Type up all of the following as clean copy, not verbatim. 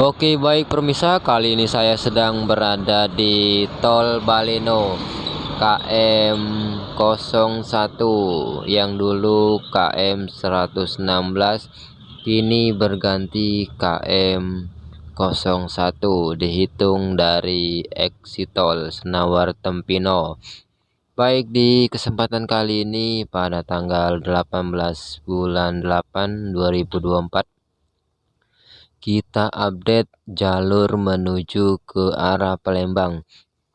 Oke baik pemirsa, kali ini saya sedang berada di Tol Baleno KM 01 yang dulu KM 116 kini berganti KM 01, dihitung dari exit tol Senawar Tempino. Baik, di kesempatan kali ini pada tanggal 18 bulan 8 2024 kita update jalur menuju ke arah Palembang.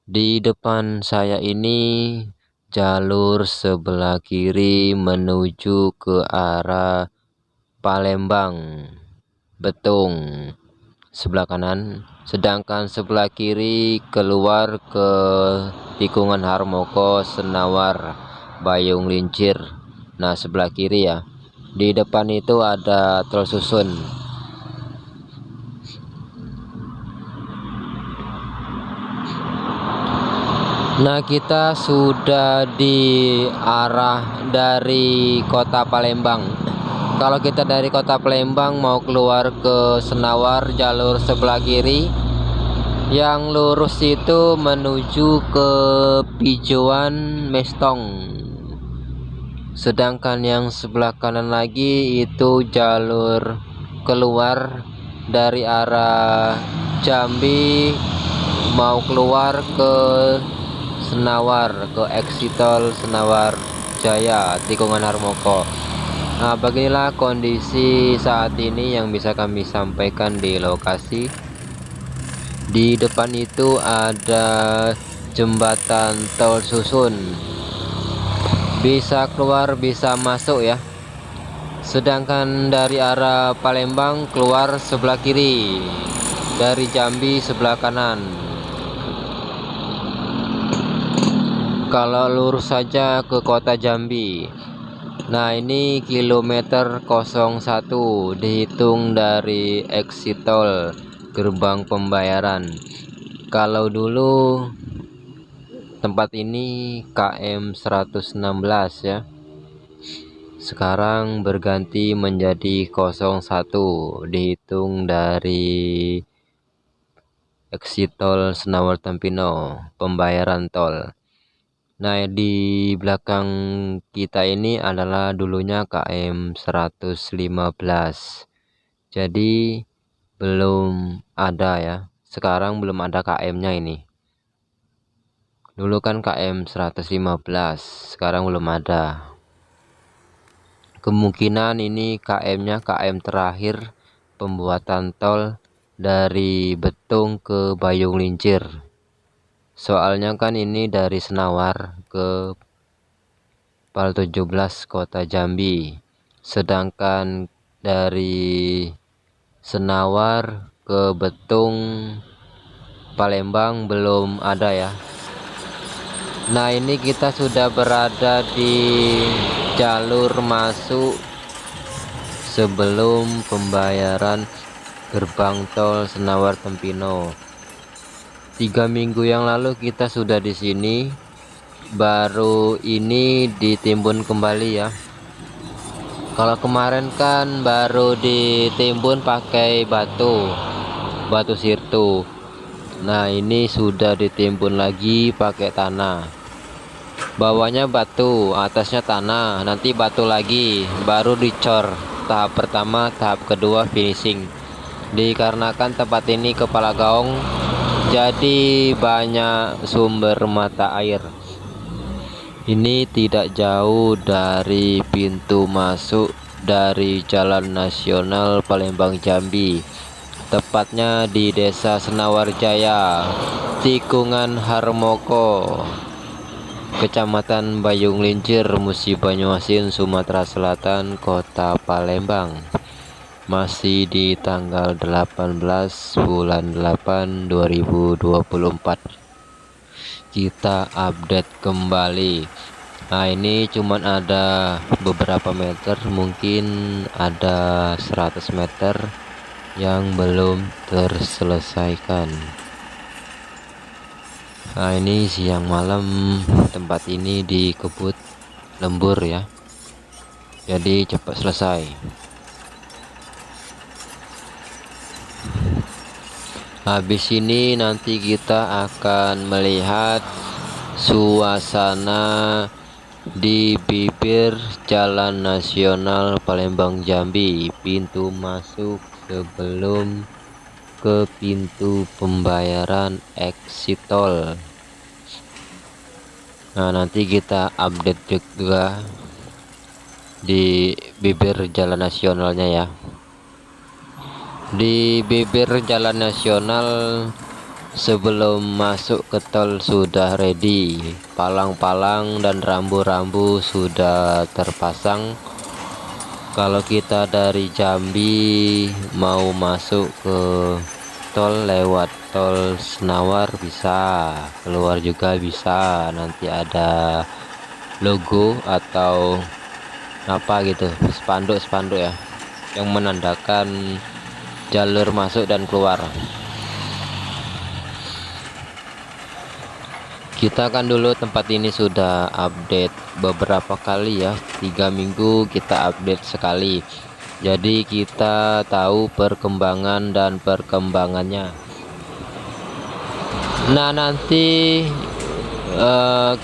Di depan saya ini jalur sebelah kiri menuju ke arah Palembang Betung sebelah kanan, sedangkan sebelah kiri keluar ke tikungan Harmoko Senawar Bayung Lincir. Nah, sebelah kiri ya. Di depan itu ada tol susun. Nah, kita sudah di arah dari kota Palembang. Kalau kita dari kota Palembang mau keluar ke Senawar, jalur sebelah kiri yang lurus itu menuju ke Pijuan Mestong. Sedangkan yang sebelah kanan lagi itu jalur keluar dari arah Jambi mau keluar ke Senawar, ke exit tol Senawar Jaya tikungan Harmoko. Nah, beginilah kondisi saat ini yang bisa kami sampaikan di lokasi. Di depan itu ada jembatan tol susun, bisa keluar bisa masuk ya. Sedangkan dari arah Palembang keluar sebelah kiri, dari Jambi sebelah kanan. Kalau lurus saja ke kota Jambi. Nah, ini kilometer 01 dihitung dari exit tol gerbang pembayaran. Kalau dulu tempat ini KM 116 ya. Sekarang berganti menjadi 01 dihitung dari exit tol Senawar Tempino pembayaran tol. Nah, di belakang kita ini adalah dulunya KM 115. Jadi belum ada ya. Sekarang belum ada KM-nya ini. Dulu kan KM 115, sekarang belum ada. Kemungkinan ini KM-nya KM terakhir pembuatan tol dari Betung ke Bayung Lincir. Soalnya kan ini dari Senawar ke Pal 17 kota Jambi, sedangkan dari Senawar ke Betung Palembang belum ada ya. Nah, ini kita sudah berada di jalur masuk sebelum pembayaran gerbang tol Senawar Tempino. 3 minggu yang lalu kita sudah di sini, baru ini ditimbun kembali ya. Kalau kemarin kan baru ditimbun pakai batu sirtu. Nah, ini sudah ditimbun lagi pakai tanah. Bawahnya batu, atasnya tanah, nanti batu lagi, baru dicor. Tahap pertama, tahap kedua finishing. Dikarenakan tempat ini kepala gaung, jadi banyak sumber mata air. Ini tidak jauh dari pintu masuk dari Jalan Nasional Palembang Jambi, tepatnya di Desa Senawar Jaya, tikungan Harmoko, Kecamatan Bayung Lincir, Musi Banyuasin, Sumatera Selatan, Kota Palembang. Masih di tanggal 18 bulan 8 2024 kita update kembali. Nah, ini cuman ada beberapa meter, mungkin ada 100 meter yang belum terselesaikan. Nah, ini siang malam tempat ini dikebut lembur ya, jadi cepat selesai. Habis ini nanti kita akan melihat suasana di bibir Jalan Nasional Palembang Jambi, pintu masuk sebelum ke pintu pembayaran exit tol. Nah, nanti kita update juga di bibir jalan nasionalnya ya. Di bibir jalan nasional sebelum masuk ke tol sudah ready, palang-palang dan rambu-rambu sudah terpasang. Kalau kita dari Jambi mau masuk ke tol lewat tol Senawar bisa, keluar juga bisa. Nanti ada logo atau apa gitu, spanduk-spanduk ya, yang menandakan jalur masuk dan keluar. Kita kan dulu tempat ini sudah update beberapa kali ya, 3 minggu kita update sekali, jadi kita tahu perkembangan dan perkembangannya. Nah, nanti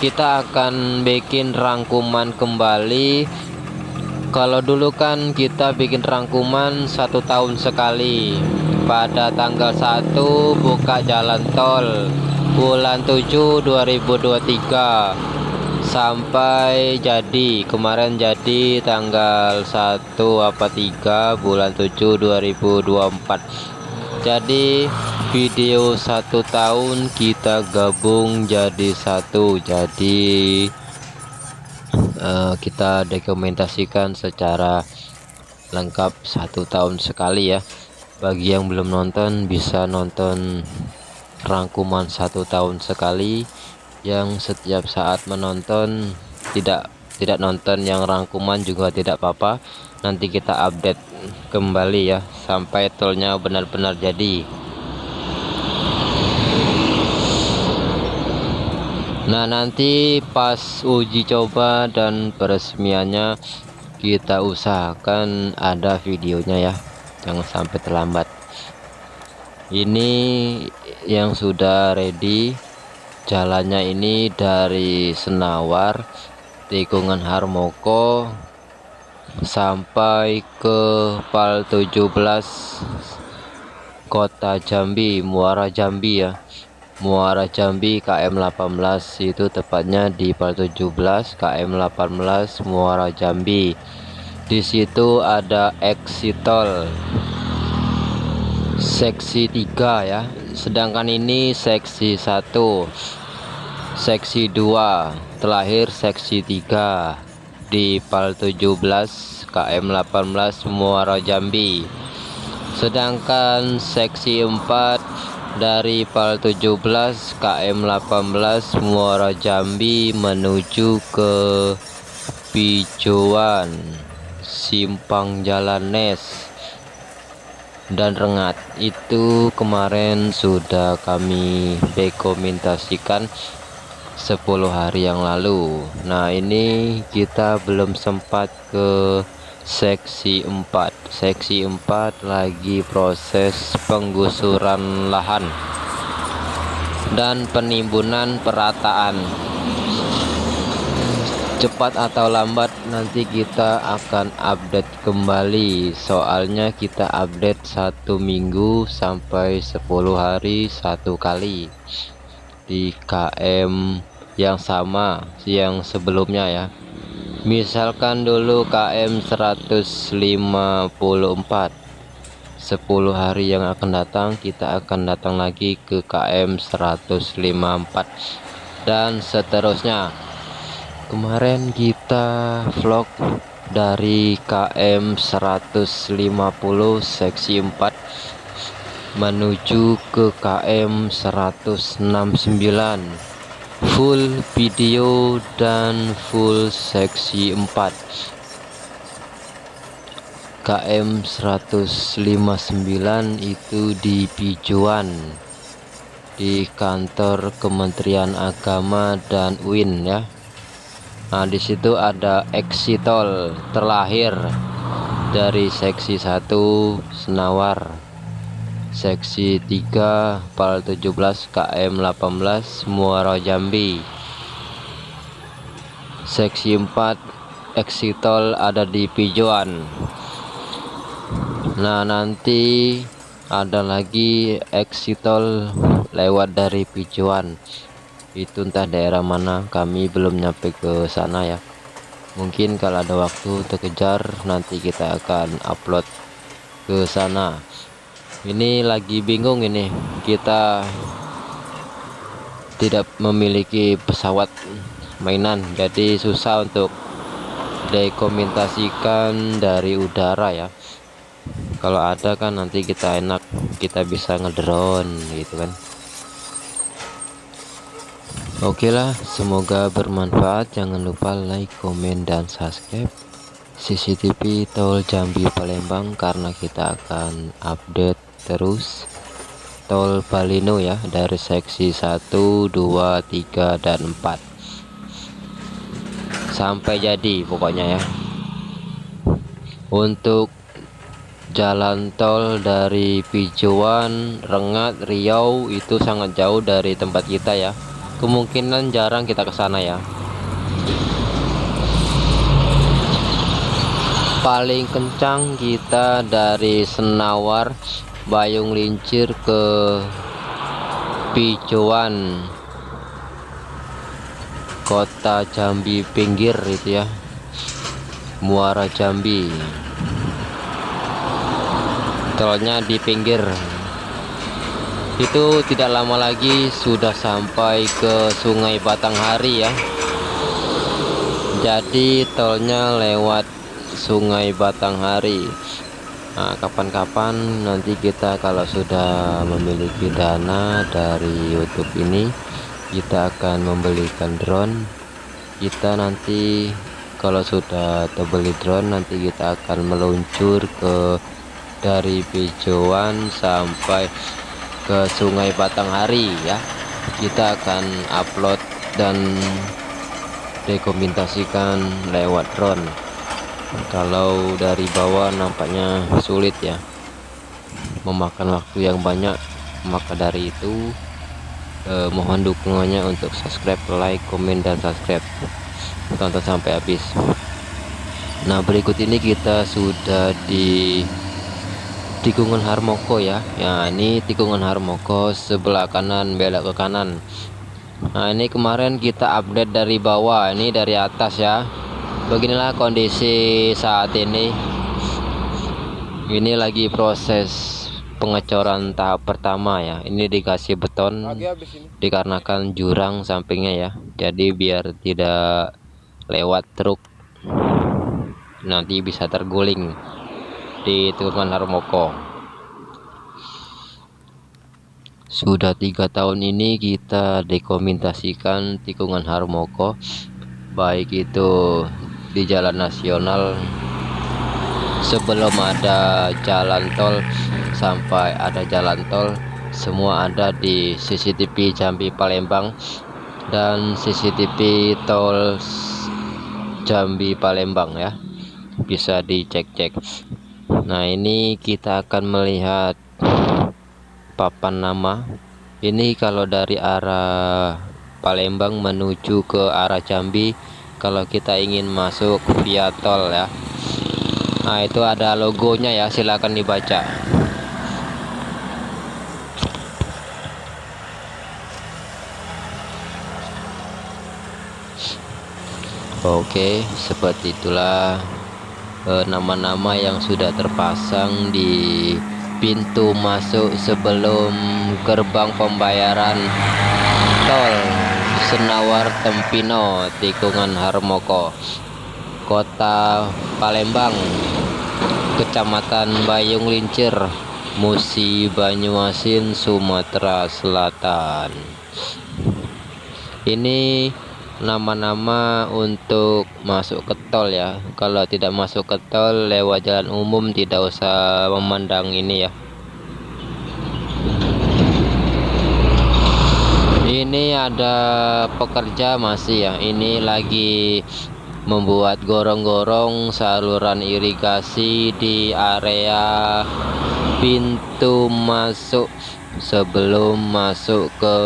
kita akan bikin rangkuman kembali. Kalau dulu kan kita bikin rangkuman 1 tahun sekali, pada tanggal 1 buka jalan tol bulan 7 2023 sampai jadi kemarin, jadi tanggal 1 apa 3 bulan 7 2024. Jadi video 1 tahun kita gabung jadi 1, jadi kita dokumentasikan secara lengkap 1 tahun sekali ya. Bagi yang belum nonton bisa nonton rangkuman 1 tahun sekali, yang setiap saat menonton tidak nonton yang rangkuman juga tidak apa-apa. Nanti kita update kembali ya sampai tolnya benar-benar jadi. Nah, nanti pas uji coba dan peresmiannya kita usahakan ada videonya ya, jangan sampai terlambat. Ini yang sudah ready, jalannya ini dari Senawar tikungan Harmoko sampai ke Pal 17 Kota Jambi, Muara Jambi ya. Muara Jambi KM 18, itu tepatnya di Pal 17 KM 18 Muara Jambi. Di situ ada exit tol seksi 3 ya. Sedangkan ini seksi 1, seksi 2, terakhir seksi 3 di Pal 17 KM 18 Muara Jambi. Sedangkan seksi 4 dari Pal 17 KM 18 Muara Jambi menuju ke Pijuan, Simpang Jalan Nes dan Rengat, itu kemarin sudah kami dokumentasikan 10 hari yang lalu. Nah, ini kita belum sempat ke seksi 4. Seksi 4 lagi proses penggusuran lahan dan penimbunan perataan. Cepat atau lambat nanti kita akan update kembali, soalnya kita update 1 minggu sampai 10 hari 1 kali di KM yang sama yang sebelumnya ya. Misalkan dulu KM 154, 10 hari yang akan datang kita akan datang lagi ke KM 154 dan seterusnya. Kemarin kita vlog dari KM 150 seksi 4 menuju ke KM 169, full video dan full seksi 4. KM 159 itu di Pijuan, di kantor Kementerian Agama dan UIN ya. Nah, di situ ada exit tol terakhir dari seksi 1 Senawar seksi 3 PAL 17 KM 18 Muara Jambi. Seksi 4 exit tol ada di Pijoan. Nah, nanti ada lagi exit tol lewat dari Pijoan. Itu entah daerah mana, kami belum nyampe ke sana ya. Mungkin kalau ada waktu terkejar nanti kita akan upload ke sana. Ini lagi bingung ini, kita tidak memiliki pesawat mainan, jadi susah untuk dokumentasikan dari udara ya. Kalau ada kan nanti kita enak, kita bisa ngedrone gitu kan. Oke lah, semoga bermanfaat. Jangan lupa like, komen, dan subscribe CCTV Tol Jambi Palembang, karena kita akan update terus Tol Balino ya, dari seksi 1, 2, 3, dan 4 sampai jadi pokoknya ya. Untuk jalan tol dari Pijoan, Rengat, Riau itu sangat jauh dari tempat kita ya. Kemungkinan jarang kita ke sana ya. Paling kencang kita dari Senawar, Bayung Lincir ke Pijoan, Kota Jambi pinggir itu ya, Muara Jambi. Tolnya di pinggir. Itu tidak lama lagi sudah sampai ke Sungai Batanghari ya. Jadi tolnya lewat Sungai Batanghari. Nah, kapan-kapan nanti kita kalau sudah memiliki dana dari YouTube ini, kita akan membelikan drone. Kita nanti kalau sudah terbeli drone, nanti kita akan meluncur ke dari Pijoan sampai ke Sungai Batanghari ya. Kita akan upload dan dokumentasikan lewat drone. Kalau dari bawah nampaknya sulit ya, memakan waktu yang banyak. Maka dari itu mohon dukungannya untuk subscribe, like, komen, dan subscribe. Tonton sampai habis. Nah, berikut ini kita sudah di tikungan Harmoko ya. Ya, ini tikungan Harmoko, sebelah kanan belok ke kanan. Nah, ini kemarin kita update dari bawah, ini dari atas ya. Beginilah kondisi saat ini. Ini lagi proses pengecoran tahap pertama ya. Ini dikasih beton dikarenakan jurang sampingnya ya. Jadi biar tidak lewat truk, nanti bisa terguling di tikungan Harmoko. Sudah 3 tahun ini kita dokumentasikan tikungan Harmoko, baik itu di jalan nasional sebelum ada jalan tol sampai ada jalan tol, semua ada di CCTV Jambi Palembang dan CCTV tol Jambi Palembang ya, bisa dicek-cek. Nah, ini kita akan melihat papan nama. Ini kalau dari arah Palembang menuju ke arah Jambi, kalau kita ingin masuk via tol ya. Nah, itu ada logonya ya, silakan dibaca. Oke, seperti itulah nama-nama yang sudah terpasang di pintu masuk sebelum gerbang pembayaran tol Senawar Tempino tikungan Harmoko, Kota Palembang, Kecamatan Bayung Lincir, Musi Banyuasin, Sumatera Selatan. Ini nama-nama untuk masuk ke tol ya. Kalau tidak masuk ke tol lewat jalan umum, tidak usah memandang ini ya. Ini ada pekerja masih ya, ini lagi membuat gorong-gorong saluran irigasi di area pintu masuk sebelum masuk ke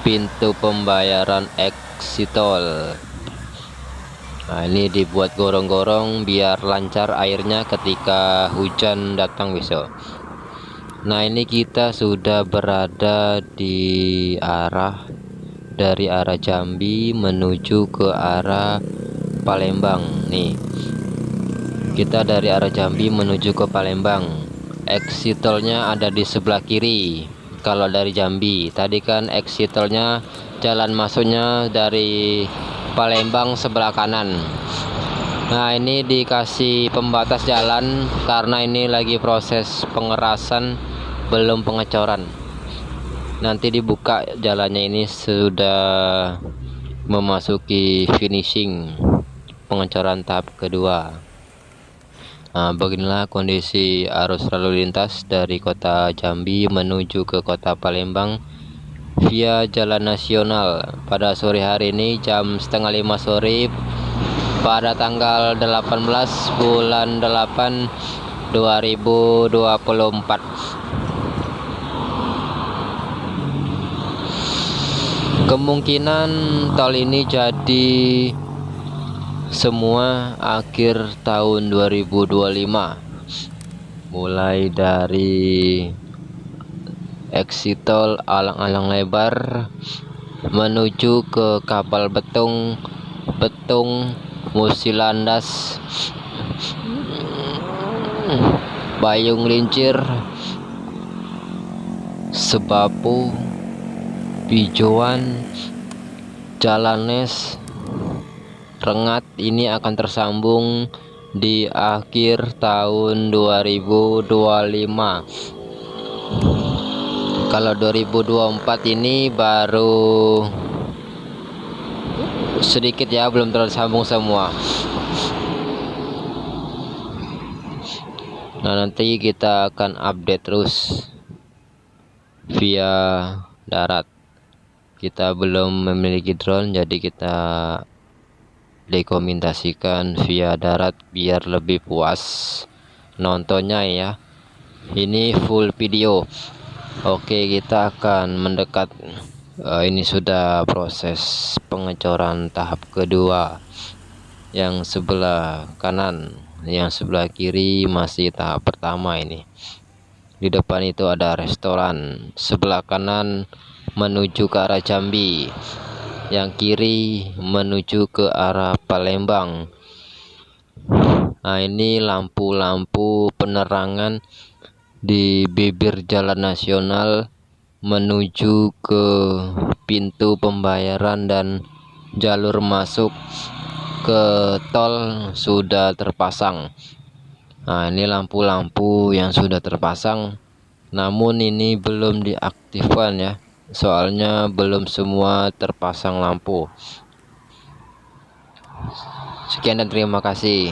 pintu pembayaran exit tol. Nah, ini dibuat gorong-gorong biar lancar airnya ketika hujan datang besok. Nah, ini kita sudah berada di dari arah Jambi menuju ke arah Palembang. Nih, kita dari arah Jambi menuju ke Palembang. Exit tolnya ada di sebelah kiri. Kalau dari Jambi, tadi kan exit tolnya jalan masuknya dari Palembang sebelah kanan. Nah, ini dikasih pembatas jalan karena ini lagi proses pengerasan, belum pengecoran. Nanti dibuka jalannya, ini sudah memasuki finishing pengecoran tahap kedua. Nah, beginilah kondisi arus lalu lintas dari kota Jambi menuju ke kota Palembang via jalan nasional pada sore hari ini jam setengah 5 sore pada tanggal 18 bulan 8 2024. Kemungkinan tol ini jadi semua akhir tahun 2025, mulai dari exit tol Alang-Alang Lebar menuju ke Kapal Betung, Musilandas, Bayung Lincir, Sebapu, Pijoan, Jalanes, Rengat. Ini akan tersambung di akhir tahun 2025. Kalau 2024 ini baru sedikit ya, belum tersambung semua. Nah, nanti kita akan update terus via darat. Kita belum memiliki drone, jadi kita dokumentasikan via darat biar lebih puas nontonnya ya. Ini full video. Oke, kita akan mendekat. Ini sudah proses pengecoran tahap kedua. Yang sebelah kanan, yang sebelah kiri masih tahap pertama. Ini di depan itu ada restoran, sebelah kanan menuju ke arah Jambi, yang kiri menuju ke arah Palembang. Nah, ini lampu-lampu penerangan di bibir jalan nasional menuju ke pintu pembayaran dan jalur masuk ke tol sudah terpasang. Nah, ini lampu-lampu yang sudah terpasang, namun ini belum diaktifkan ya, soalnya belum semua terpasang lampu. Sekian dan terima kasih.